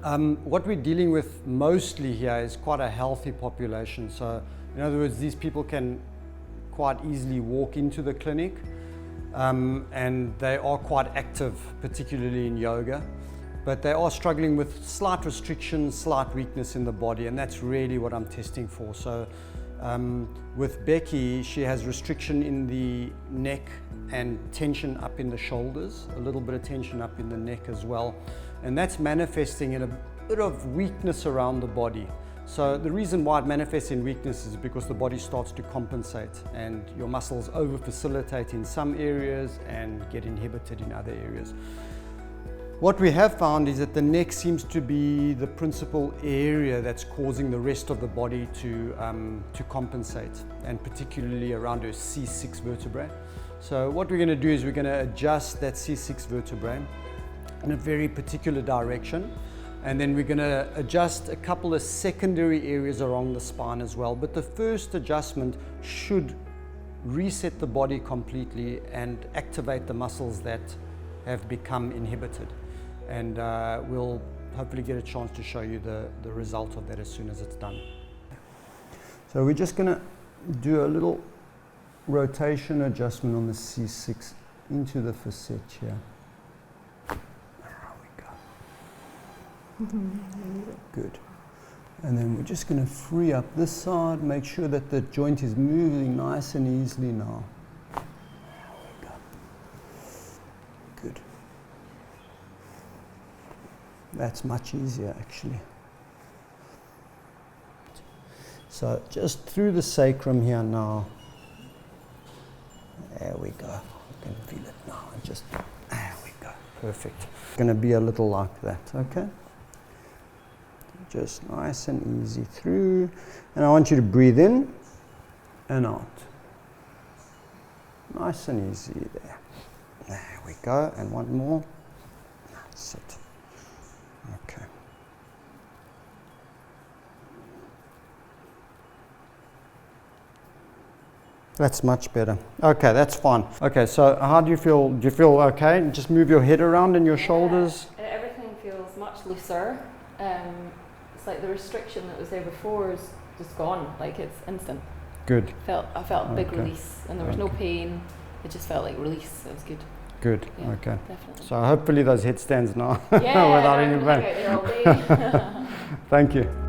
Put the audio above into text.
What we're dealing with mostly here is quite a healthy population. So in other words, these people can quite easily walk into the clinic, and they are quite active, particularly in yoga, but they are struggling with slight restrictions, slight weakness in the body, and that's really what I'm testing for. So with Becky, she has restriction in the neck and tension up in the shoulders, a little bit of tension up in the neck as well, and that's manifesting in a bit of weakness around the body. So the reason why it manifests in weakness is because the body starts to compensate and your muscles over facilitate in some areas and get inhibited in other areas. What we have found is that the neck seems to be the principal area that's causing the rest of the body to compensate, and particularly around her C6 vertebrae. So what we're going to do is we're going to adjust that C6 vertebrae in a very particular direction. And then we're going to adjust a couple of secondary areas along the spine as well. But the first adjustment should reset the body completely and activate the muscles that have become inhibited. And we'll hopefully get a chance to show you the result of that as soon as it's done. So we're just going to do a little rotation adjustment on the C6 into the facet here. Good. And then we're just going to free up this side, make sure that the joint is moving nice and easily now. There we go. Good. That's much easier actually. So just through the sacrum here now. There we go. You can feel it now. And just, there we go. Perfect. It's going to be a little like that, okay? Just nice and easy through, and I want you to breathe in and out. Nice and easy there. There we go, and one more. That's it. Okay. That's much better. Okay, that's fine. Okay, so how do you feel? Do you feel okay? Just move your head around and your shoulders. Everything feels much looser. It's like the restriction that was there before is just gone. Like it's instant. Good. I felt a big release, and there was no pain. It just felt like release. It was good. Good. Yeah, okay. Definitely. So hopefully those headstands now Yeah, without any pain. Out there all day. Thank you.